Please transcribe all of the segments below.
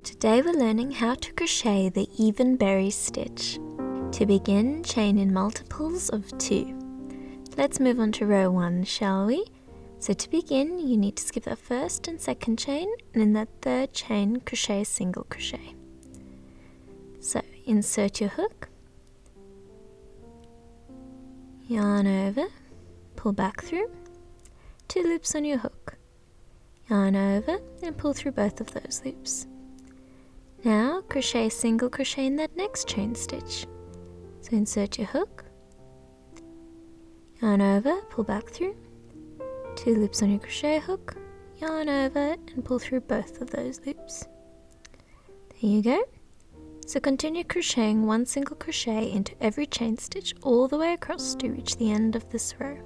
Today we're learning how to crochet the even berry stitch. To begin, chain in multiples of 2. Let's move on to row 1, shall we? So to begin, you need to skip that first and second chain, and in that third chain, crochet a single crochet. So insert your hook, yarn over, pull back through, 2 loops on your hook, yarn over and pull through both of those loops. Now crochet a single crochet in that next chain stitch. So insert your hook, yarn over, pull back through, 2 loops on your crochet hook, yarn over and pull through both of those loops. There you go. So continue crocheting 1 single crochet into every chain stitch all the way across to reach the end of this row.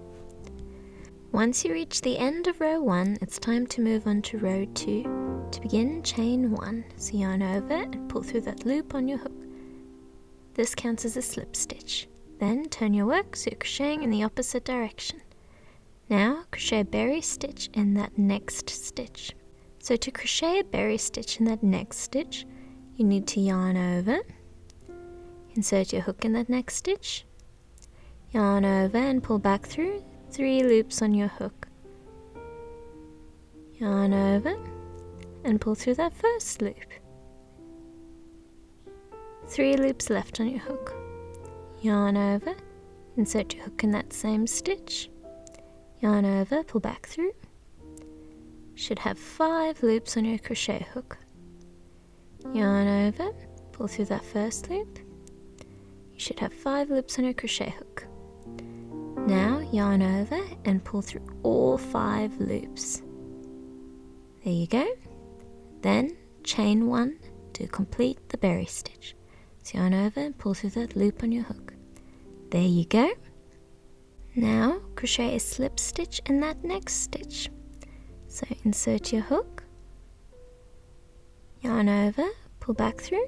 Once you reach the end of row 1, it's time to move on to row 2. To begin, chain 1, so yarn over and pull through that loop on your hook. This counts as a slip stitch. Then turn your work so you're crocheting in the opposite direction. Now crochet a berry stitch in that next stitch. So to crochet a berry stitch in that next stitch, you need to yarn over, insert your hook in that next stitch, yarn over and pull back through 3 loops on your hook, yarn over and pull through that first loop, 3 loops left on your hook, yarn over, insert your hook in that same stitch, yarn over, pull back through, should have 5 loops on your crochet hook, yarn over, pull through that first loop, you should have 5 loops on your crochet hook. Now yarn over and pull through all 5 loops. There you go. Then chain 1 to complete the berry stitch. So yarn over and pull through that loop on your hook. There you go. Now crochet a slip stitch in that next stitch. So insert your hook, yarn over, pull back through,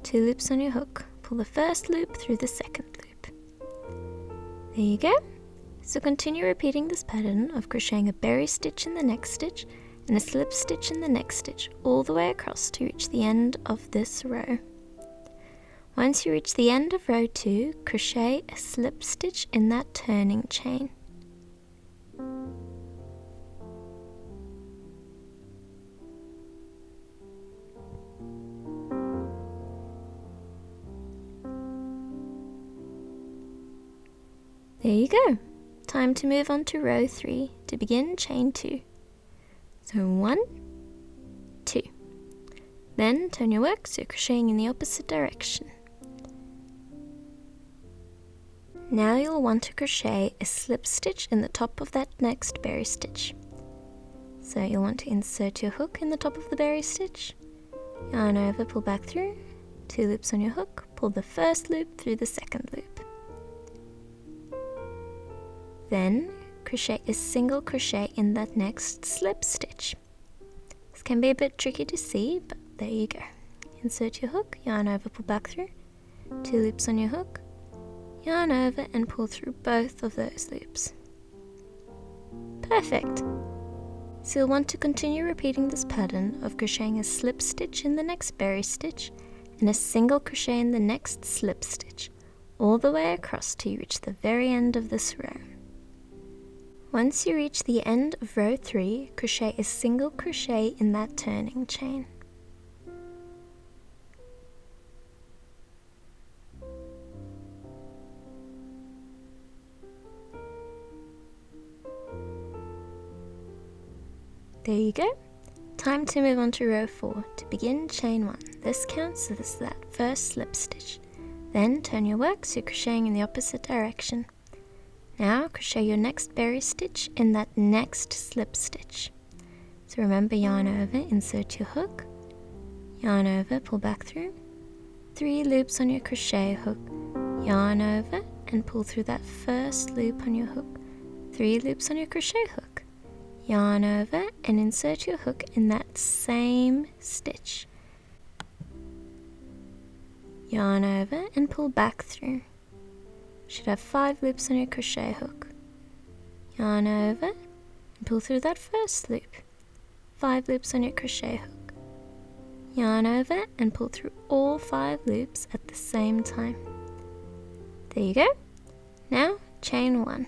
2 loops on your hook, pull the first loop through the second loop. There you go. So continue repeating this pattern of crocheting a berry stitch in the next stitch and a slip stitch in the next stitch all the way across to reach the end of this row. Once you reach the end of row 2, crochet a slip stitch in that turning chain. There you go. Time to move on to row 3. To begin, chain 2. So 1, 2. Then turn your work so you're crocheting in the opposite direction. Now you'll want to crochet a slip stitch in the top of that next berry stitch. So you'll want to insert your hook in the top of the berry stitch, yarn over, pull back through, 2 loops on your hook, pull the first loop through the second loop. Then crochet a single crochet in that next slip stitch. This can be a bit tricky to see, but there you go. Insert your hook, yarn over, pull back through, 2 loops on your hook, yarn over and pull through both of those loops. Perfect! So you'll want to continue repeating this pattern of crocheting a slip stitch in the next berry stitch and a single crochet in the next slip stitch, all the way across till you reach the very end of this row. Once you reach the end of row 3, crochet a single crochet in that turning chain. There you go. Time to move on to row 4. To begin, chain 1. This counts as that first slip stitch. Then turn your work so you're crocheting in the opposite direction. Now crochet your next berry stitch in that next slip stitch. So remember, yarn over, insert your hook, yarn over, pull back through, 3 loops on your crochet hook, yarn over and pull through that first loop on your hook, 3 loops on your crochet hook, yarn over and insert your hook in that same stitch, yarn over and pull back through. Should have 5 loops on your crochet hook, yarn over and pull through that first loop, 5 loops on your crochet hook, yarn over and pull through all 5 loops at the same time. There you go. Now chain 1.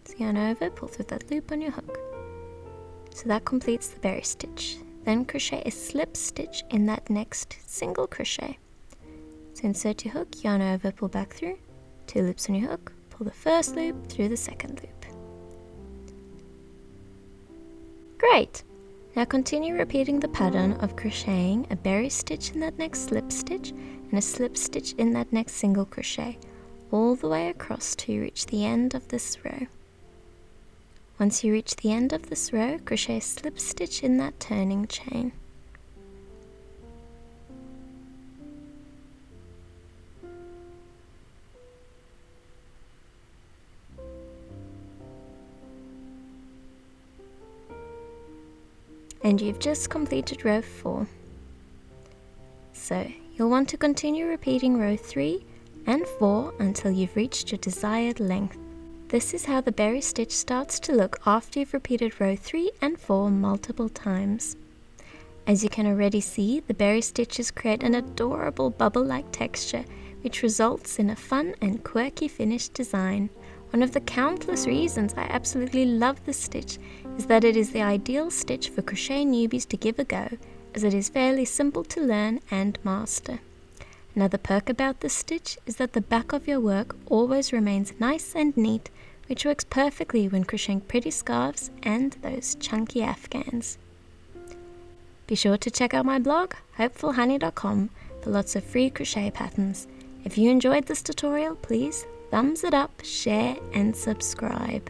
So yarn over, pull through that loop on your hook. So that completes the berry stitch. Then crochet a slip stitch in that next single crochet. So insert your hook, yarn over, pull back through, 2 loops on your hook, pull the first loop through the second loop. Great! Now continue repeating the pattern of crocheting a berry stitch in that next slip stitch and a slip stitch in that next single crochet, all the way across till you reach the end of this row. Once you reach the end of this row, crochet a slip stitch in that turning chain. And you've just completed row 4. So you'll want to continue repeating row 3 and 4 until you've reached your desired length. This is how the berry stitch starts to look after you've repeated row 3 and 4 multiple times. As you can already see, the berry stitches create an adorable bubble-like texture, which results in a fun and quirky finished design. One of the countless reasons I absolutely love this stitch is that it is the ideal stitch for crochet newbies to give a go, as it is fairly simple to learn and master. Another perk about this stitch is that the back of your work always remains nice and neat, which works perfectly when crocheting pretty scarves and those chunky afghans. Be sure to check out my blog, hopefulhoney.com, for lots of free crochet patterns. If you enjoyed this tutorial, please thumbs it up, share and subscribe.